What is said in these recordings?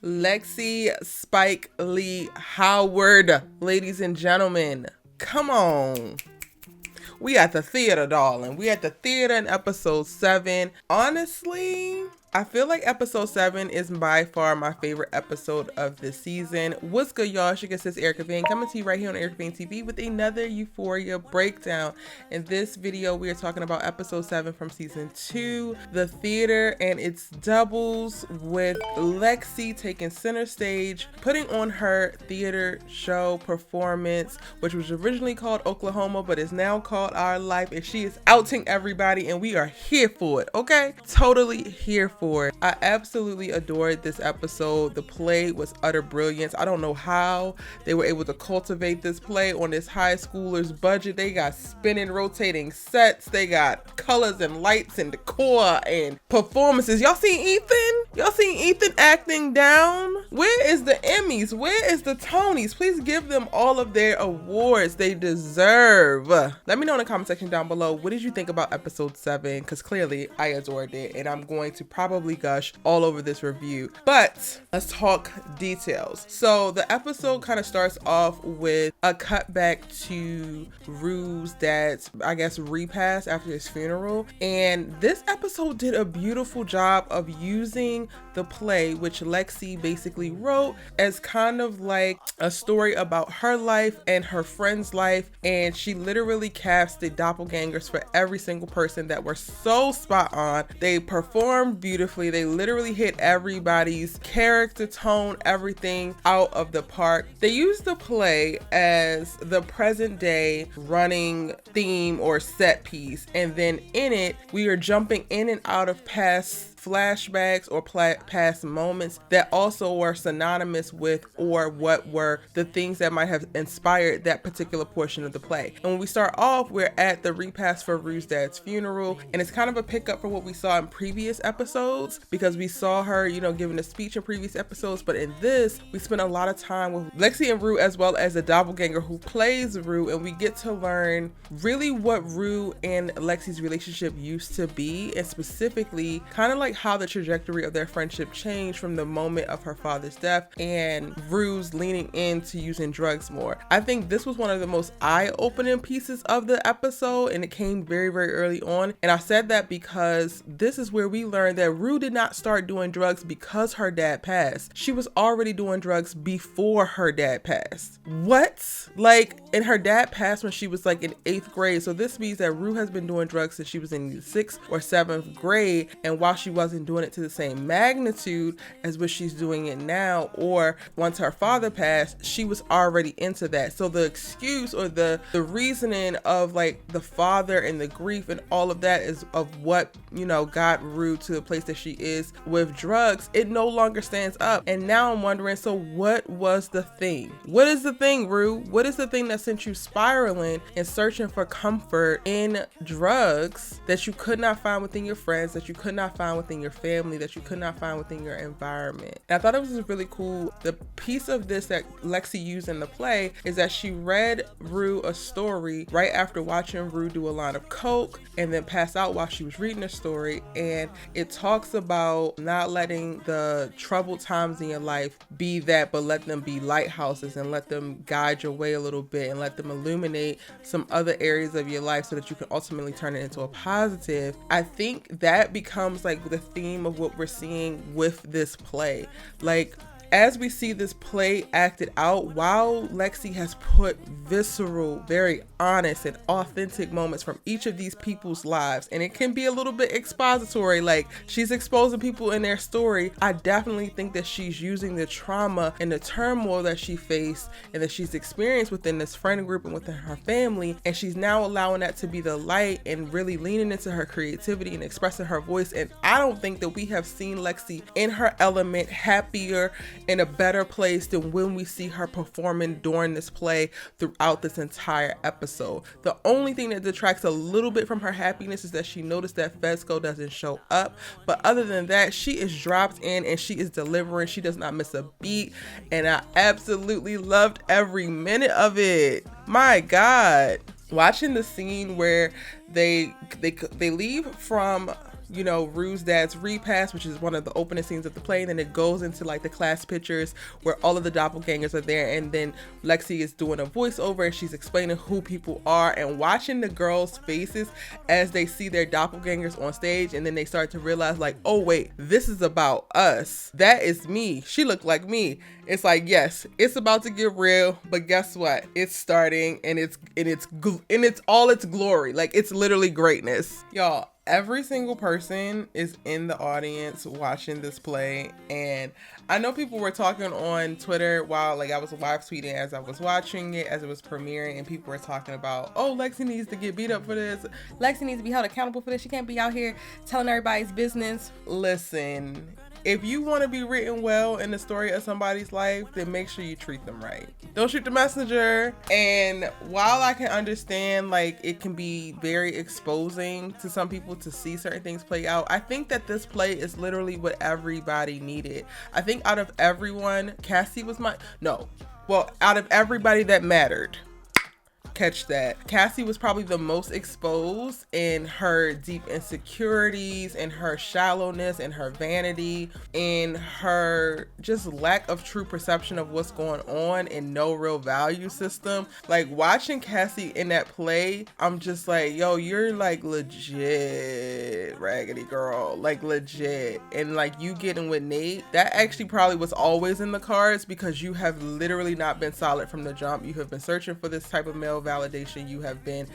Lexi Spike Lee Howard, ladies and gentlemen, come on. We at the theater, darling. We at the theater in episode 7. Honestly, I feel like episode 7 is by far my favorite episode of the season. What's good, y'all? It's your good sis Erica Vane coming to you right here on Erica Vane TV with another Euphoria breakdown. In this video, we are talking about episode 7 from season 2, the theater, and its doubles with Lexi taking center stage, putting on her theater show performance, which was originally called Oklahoma, but is now called Our Life, and she is outing everybody, and we are here for it, okay? Totally here for it. I absolutely adored this episode. The play was utter brilliance. I don't know how they were able to cultivate this play on this high schooler's budget. They got spinning, rotating sets. They got colors and lights and decor and performances. Y'all seen Ethan? Y'all seen Ethan acting down? Where is the Emmys? Where is the Tonys? Please give them all of their awards they deserve. Let me know in the comment section down below, what did you think about episode 7? Because clearly I adored it, and I'm going to probably gush all over this review, but let's talk details. So the episode kind of starts off with a cutback to Rue's dad's, I guess, repast after his funeral, and this episode did a beautiful job of using the play, which Lexi basically wrote, as kind of like a story about her life and her friend's life, and she literally casted doppelgangers for every single person that were so spot on. They performed beautifully. They literally hit everybody's character tone, everything out of the park. They used the play as the present day running theme or set piece, and then in it we are jumping in and out of past flashbacks or past moments that also were synonymous with or what were the things that might have inspired that particular portion of the play. And when we start off, we're at the repast for Rue's dad's funeral, and it's kind of a pickup for what we saw in previous episodes, because we saw her, you know, giving a speech in previous episodes, but in this we spent a lot of time with Lexi and Rue, as well as the doppelganger who plays Rue, and we get to learn really what Rue and Lexi's relationship used to be, and specifically kind of like how the trajectory of their friendship changed from the moment of her father's death and Rue's leaning into using drugs more. I think this was one of the most eye-opening pieces of the episode, and it came very, very early on. And I said that because this is where we learned that Rue did not start doing drugs because her dad passed. She was already doing drugs before her dad passed. What? Like, and her dad passed when she was like in 8th grade. So this means that Rue has been doing drugs since she was in 6th or 7th grade. And while she wasn't doing it to the same magnitude as what she's doing it now, or once her father passed, she was already into that. So the excuse or the reasoning of like the father and the grief and all of that is of what, you know, got Rue to the place that she is with drugs. It no longer stands up. And now I'm wondering, so what was the thing? What is the thing, Rue? What is the thing that sent you spiraling and searching for comfort in drugs that you could not find within your friends, that you could not find within your family, that you could not find within your environment? And I thought it was really cool. The piece of this that Lexi used in the play is that she read Rue a story right after watching Rue do a line of coke and then pass out while she was reading the story, and it talks about not letting the troubled times in your life be that, but let them be lighthouses and let them guide your way a little bit and let them illuminate some other areas of your life so that you can ultimately turn it into a positive. I think that becomes like the theme of what we're seeing with this play. Like, as we see this play acted out, while Lexi has put visceral, very honest and authentic moments from each of these people's lives, and it can be a little bit expository, like she's exposing people in their story, I definitely think that she's using the trauma and the turmoil that she faced and that she's experienced within this friend group and within her family, and she's now allowing that to be the light and really leaning into her creativity and expressing her voice. And I don't think that we have seen Lexi in her element, happier, in a better place than when we see her performing during this play throughout this entire episode. The only thing that detracts a little bit from her happiness is that she noticed that Fezco doesn't show up, but other than that, she is dropped in and she is delivering. She does not miss a beat, and I absolutely loved every minute of it. My God. Watching the scene where they leave from you know, Rue's dad's repass, which is one of the opening scenes of the play. And then it goes into like the class pictures where all of the doppelgangers are there. And then Lexi is doing a voiceover and she's explaining who people are, and watching the girls' faces as they see their doppelgangers on stage. And then they start to realize like, oh wait, this is about us. That is me. She looked like me. It's like, yes, it's about to get real, but guess what? It's starting, and it's all its glory. Like, it's literally greatness. Y'all, every single person is in the audience watching this play. And I know people were talking on Twitter while like I was live tweeting as I was watching it, as it was premiering, and people were talking about, oh, Lexi needs to get beat up for this. Lexi needs to be held accountable for this. She can't be out here telling everybody's business. Listen, if you want to be written well in the story of somebody's life, then make sure you treat them right. Don't shoot the messenger. And while I can understand like it can be very exposing to some people to see certain things play out, I think that this play is literally what everybody needed. I think out of everyone, Cassie was out of everybody that mattered, catch that, Cassie was probably the most exposed in her deep insecurities, in her shallowness, in her vanity, in her just lack of true perception of what's going on, and no real value system. Like, watching Cassie in that play, I'm just like, yo, you're like legit raggedy girl, like legit. And like, you getting with Nate, that actually probably was always in the cards, because you have literally not been solid from the jump. You have been searching for this type of male validation. You have been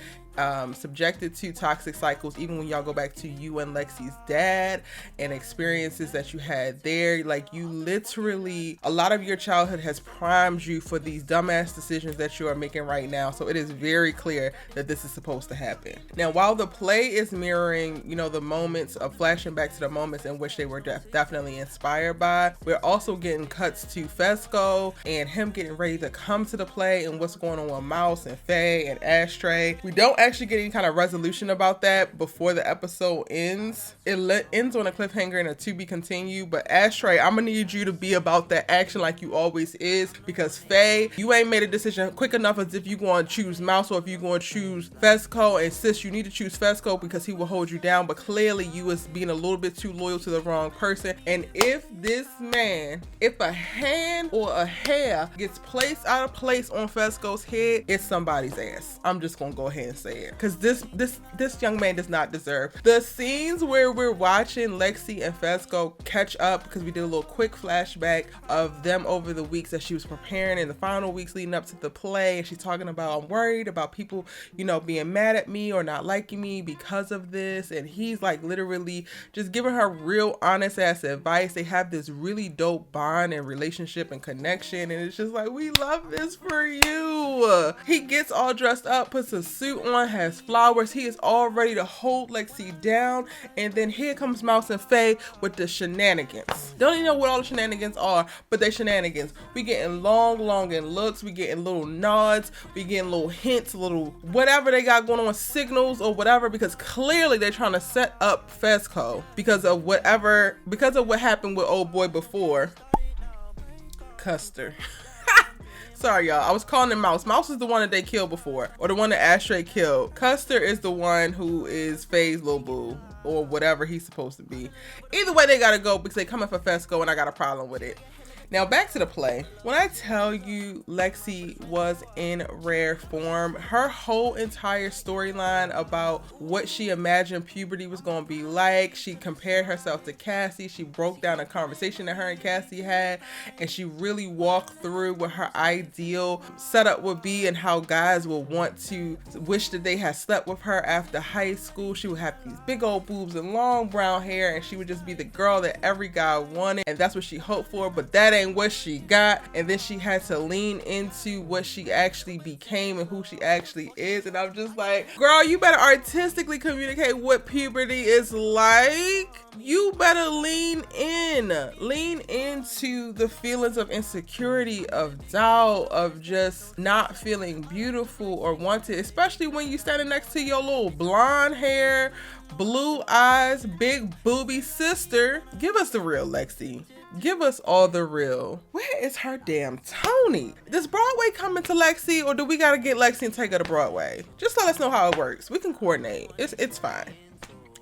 subjected to toxic cycles, even when y'all go back to you and Lexi's dad and experiences that you had there. Like, you literally, a lot of your childhood has primed you for these dumbass decisions that you are making right now. So it is very clear that this is supposed to happen. Now, while the play is mirroring, you know, the moments of flashing back to the moments in which they were definitely inspired by, we're also getting cuts to Fezco and him getting ready to come to the play, and what's going on with Mouse and Faye and Ashtray. We don't actually get any kind of resolution about that before the episode ends. It ends on a cliffhanger and a to be continued, but Ashtray, I'm gonna need you to be about that action like you always is, because Faye, you ain't made a decision quick enough as if you going to choose Mouse or if you going to choose Fezco. And sis, you need to choose Fezco because he will hold you down, but clearly you was being a little bit too loyal to the wrong person. And if this man, if a hand or a hair gets placed out of place on Fezco's head, it's somebody's ass. I'm just gonna go ahead and say it, because this young man does not deserve. The scenes where we're watching Lexi and Fezco catch up, because we did a little quick flashback of them over the weeks that she was preparing in the final weeks leading up to the play, and she's talking about, I'm worried about people, you know, being mad at me or not liking me because of this. And he's like literally just giving her real honest ass advice. They have this really dope bond and relationship and connection, and it's just like, we love this for you. He gets all dressed up, puts a suit on, has flowers. He is all ready to hold Lexi down, and then here comes Mouse and Faye with the shenanigans. Don't even know what all the shenanigans are, but they shenanigans. We getting long looks, we getting little nods, we getting little hints, little whatever they got going on, signals or whatever, because clearly they're trying to set up Fezco because of what happened with old boy before, Custer. Sorry, y'all. I was calling him Mouse. Mouse is the one that they killed before, or the one that Ashtray killed. Custer is the one who is Faye's little boo, or whatever he's supposed to be. Either way, they gotta go because they coming for Fezco, and I got a problem with it. Now back to the play. When I tell you Lexi was in rare form, her whole entire storyline about what she imagined puberty was going to be like, she compared herself to Cassie, she broke down a conversation that her and Cassie had, and she really walked through what her ideal setup would be and how guys will want to wish that they had slept with her after high school. She would have these big old boobs and long brown hair, and she would just be the girl that every guy wanted, and that's what she hoped for, but that ain't what she got. And then she had to lean into what she actually became and who she actually is. And I'm just like, girl, you better artistically communicate what puberty is like. You better lean into the feelings of insecurity, of doubt, of just not feeling beautiful or wanted, especially when you standing next to your little blonde hair, blue eyes, big booby sister. Give us the real, Lexi. Give us all the real. Where is her damn Tony? Does Broadway come into Lexi, or do we gotta get Lexi and take her to Broadway? Just let us know how it works. We can coordinate. It's fine.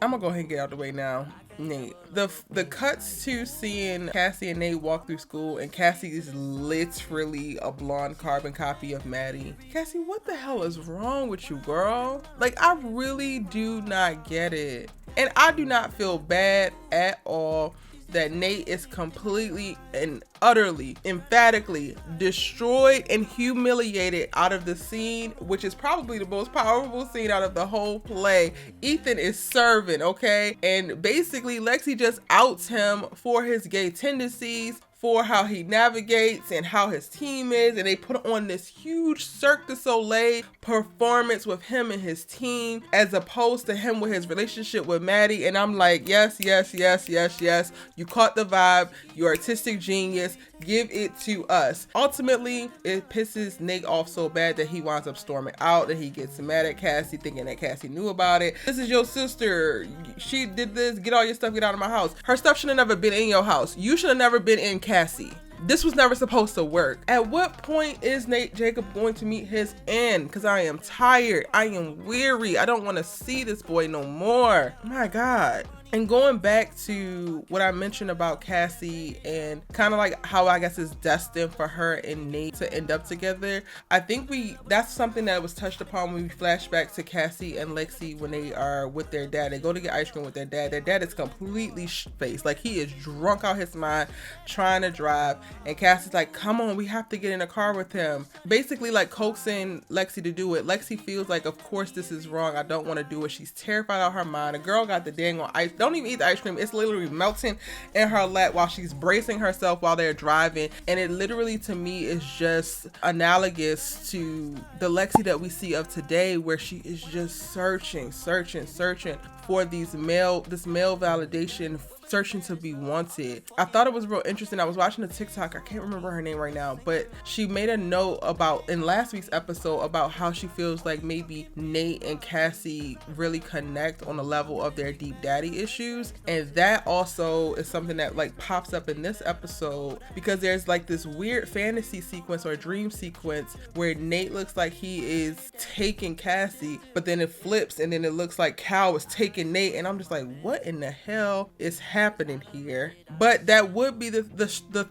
I'm gonna go ahead and get out of the way now. Nate. The cuts to seeing Cassie and Nate walk through school, and Cassie is literally a blonde carbon copy of Maddy. Cassie, what the hell is wrong with you, girl? Like, I really do not get it. And I do not feel bad at all that Nate is completely and utterly, emphatically destroyed and humiliated out of the scene, which is probably the most powerful scene out of the whole play. Ethan is serving, okay? And basically Lexi just outs him for his gay tendencies, for how he navigates and how his team is, and they put on this huge Cirque du Soleil performance with him and his team, as opposed to him with his relationship with Maddy. And I'm like, yes, yes, yes, yes, yes. You caught the vibe. You're artistic genius. Give it to us. Ultimately, it pisses Nate off so bad that he winds up storming out, that he gets mad at Cassie, thinking that Cassie knew about it. This is your sister. She did this. Get all your stuff. Get out of my house. Her stuff should have never been in your house. You should have never been in Cassie. This was never supposed to work. At what point is Nate Jacob going to meet his end? Because I am tired. I am weary. I don't want to see this boy no more. My God. And going back to what I mentioned about Cassie and kind of like how I guess it's destined for her and Nate to end up together, I think that's something that was touched upon when we flash back to Cassie and Lexi when they are with their dad. They go to get ice cream with their dad. Their dad is completely faced, like he is drunk out his mind trying to drive, and Cassie's like, come on, we have to get in a car with him, basically like coaxing Lexi to do it. Lexi feels like, of course this is wrong, I don't want to do it. She's terrified out of her mind. The girl got the dang on ice, don't even eat the ice cream, it's literally melting in her lap while she's bracing herself while they're driving. And it literally, to me, is just analogous to the Lexi that we see of today, where she is just searching for this male validation, searching to be wanted. I thought it was real interesting. I was watching a TikTok, I can't remember her name right now, but she made a note about, in last week's episode, about how she feels like maybe Nate and Cassie really connect on the level of their deep daddy issues. And that also is something that like pops up in this episode, because there's like this weird fantasy sequence or dream sequence where Nate looks like he is taking Cassie, but then it flips and then it looks like Cal is taking Nate, and I'm just like, what in the hell is happening here? But that would be the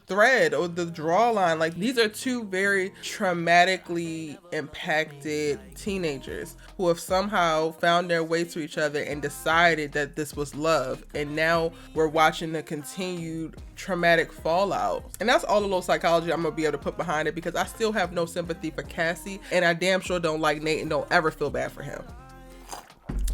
thread or the draw line. Like, these are two very traumatically impacted teenagers who have somehow found their way to each other and decided that this was love, and now we're watching the continued traumatic fallout. And that's all the low psychology I'm gonna be able to put behind it, because I still have no sympathy for Cassie, and I damn sure don't like Nate and don't ever feel bad for him.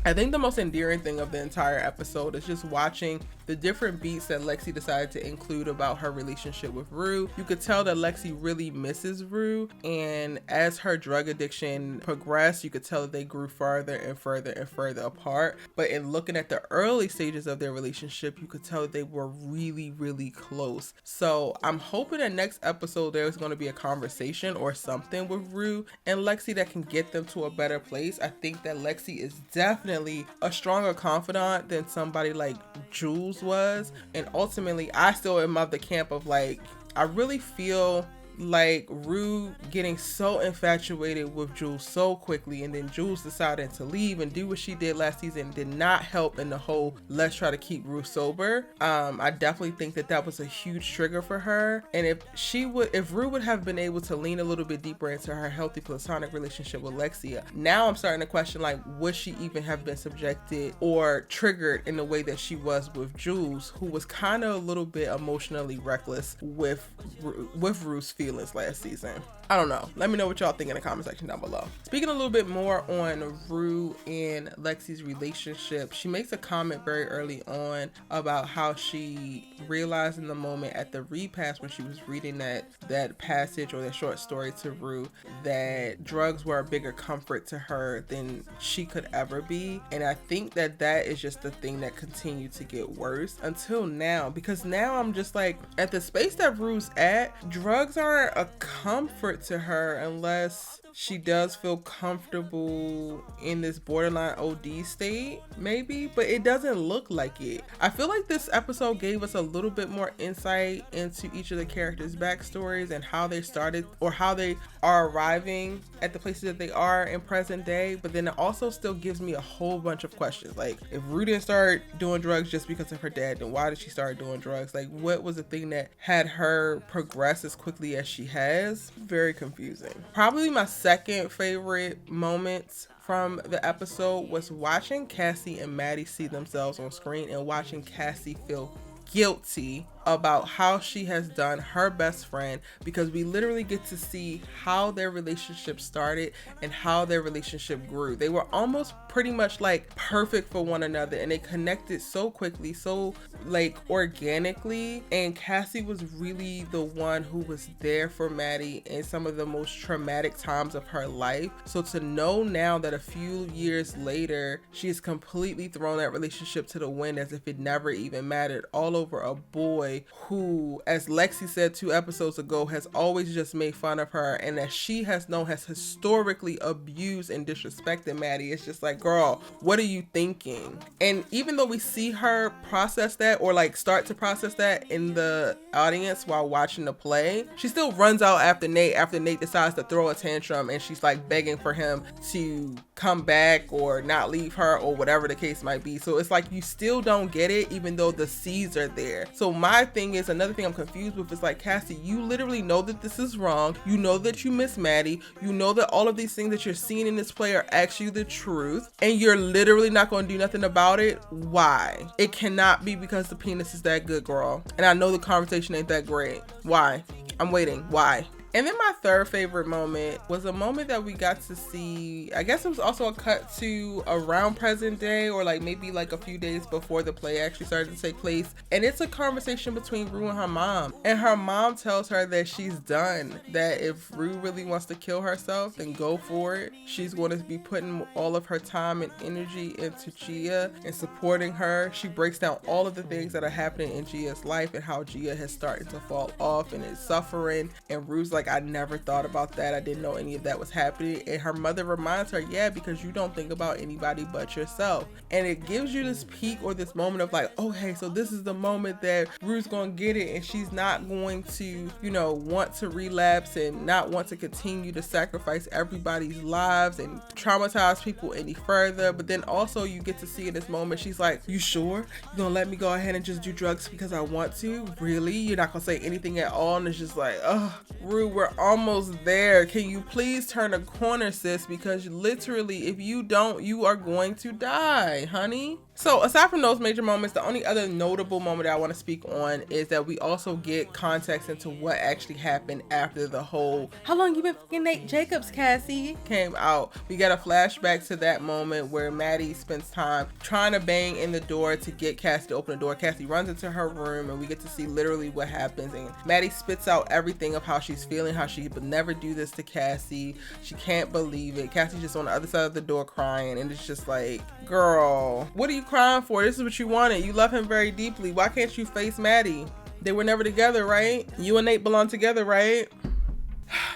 I think the most endearing thing of the entire episode is just watching the different beats that Lexi decided to include about her relationship with Rue. You could tell that Lexi really misses Rue, and as her drug addiction progressed, you could tell that they grew farther and further and further apart. But in looking at the early stages of their relationship, you could tell that they were really, really close. So I'm hoping that next episode there's going to be a conversation or something with Rue and Lexi that can get them to a better place. I think that Lexi is definitely a stronger confidant than somebody like Jules was, and ultimately I still am of the camp of like, I really feel like Rue getting so infatuated with Jules so quickly, and then Jules deciding to leave and do what she did last season did not help in the whole let's try to keep Rue sober. I definitely think that was a huge trigger for her, and if Rue would have been able to lean a little bit deeper into her healthy platonic relationship with Lexi, now I'm starting to question, like, would she even have been subjected or triggered in the way that she was with Jules, who was kind of a little bit emotionally reckless with Rue's feelings last season. I don't know. Let me know what y'all think in the comment section down below. Speaking a little bit more on Rue and Lexi's relationship, she makes a comment very early on about how she realized in the moment at the repass when she was reading that passage or that short story to Rue that drugs were a bigger comfort to her than she could ever be. And I think that is just the thing that continued to get worse until now, because now I'm just like, at the space that Rue's at, drugs aren't a comfort to her unless she does feel comfortable in this borderline OD state, maybe, but it doesn't look like it. I feel like this episode gave us a little bit more insight into each of the characters' backstories and how they started or how they are arriving at the places that they are in present day, but then it also still gives me a whole bunch of questions. Like, if Rue didn't start doing drugs just because of her dad, then why did she start doing drugs? Like, what was the thing that had her progress as quickly as she has? Very confusing. Probably my second favorite moments from the episode was watching Cassie and Maddy see themselves on screen and watching Cassie feel guilty about how she has done her best friend, because we literally get to see how their relationship started and how their relationship grew. They were almost pretty much like perfect for one another, and they connected so quickly, so like organically, and Cassie was really the one who was there for Maddy in some of the most traumatic times of her life. So to know now that a few years later she has completely thrown that relationship to the wind as if it never even mattered, all over a boy who, as Lexi said 2 episodes ago, has always just made fun of her, and that she has known has historically abused and disrespected Maddy. It's just like, girl, what are you thinking? And even though we see her process that, or like start to process that in the audience while watching the play, she still runs out after Nate decides to throw a tantrum, and she's like begging for him to come back or not leave her or whatever the case might be. So it's like you still don't get it even though the seeds are there. So my thing is, another thing I'm confused with is like, Cassie, you literally know that this is wrong. You know that you miss Maddy. You know that all of these things that you're seeing in this play are actually the truth, and you're literally not going to do nothing about it. Why? It cannot be because the penis is that good, girl. And I know the conversation ain't that great. Why? I'm waiting. Why? And then my third favorite moment was a moment that we got to see, I guess it was also a cut to around present day, or like maybe like a few days before the play actually started to take place. And it's a conversation between Rue and her mom. And her mom tells her that she's done, that if Rue really wants to kill herself, then go for it. She's going to be putting all of her time and energy into Gia and supporting her. She breaks down all of the things that are happening in Gia's life and how Gia has started to fall off and is suffering. And Rue's like, I never thought about that. I didn't know any of that was happening. And her mother reminds her, yeah, because you don't think about anybody but yourself. And it gives you this peak or this moment of like, oh, hey, so this is the moment that Rue's gonna get it, and she's not going to, you know, want to relapse and not want to continue to sacrifice everybody's lives and traumatize people any further. But then also you get to see in this moment, she's like, you sure you're gonna let me go ahead and just do drugs because I want to? Really? You're not gonna say anything at all? And it's just like, oh, Rue, we're almost there. Can you please turn a corner, sis? Because literally, if you don't, you are going to die, honey. So aside from those major moments, the only other notable moment that I want to speak on is that we also get context into what actually happened after the whole "how long you been fucking Nate Jacobs, Cassie" came out. We got a flashback to that moment where Maddy spends time trying to bang in the door to get Cassie to open the door. Cassie runs into her room, and we get to see literally what happens, and Maddy spits out everything of how she's feeling, how she would never do this to Cassie. She can't believe it. Cassie's just on the other side of the door crying, and it's just like, girl, what are you crying for? This is what you wanted. You love him very deeply. Why can't you face Maddy? They were never together, right? You and Nate belong together, right?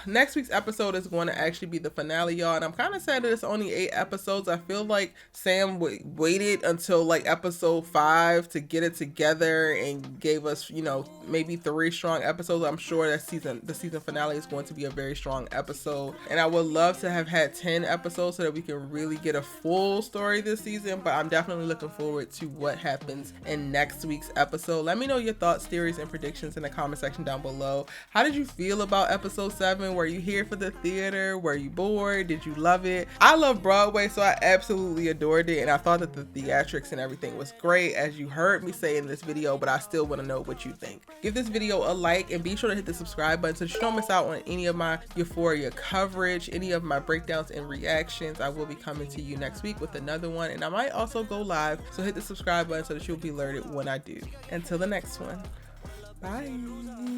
Next week's episode is going to actually be the finale, y'all, and I'm kind of sad that it's only 8 episodes. I feel like Sam waited until like episode 5 to get it together and gave us, you know, maybe 3 strong episodes. I'm sure that the season finale is going to be a very strong episode, and I would love to have had 10 episodes so that we can really get a full story this season. But I'm definitely looking forward to what happens in next week's episode. Let me know your thoughts, theories, and predictions in the comment section down below. How did you feel about episode 7? Were you here for the theater? Were you bored? Did you love it? I love Broadway, so I absolutely adored it, and I thought that the theatrics and everything was great, as you heard me say in this video, but I still want to know what you think. Give this video a like, and be sure to hit the subscribe button so that you don't miss out on any of my Euphoria coverage, any of my breakdowns and reactions. I will be coming to you next week with another one, and I might also go live, so hit the subscribe button so that you'll be alerted when I do. Until the next one, bye.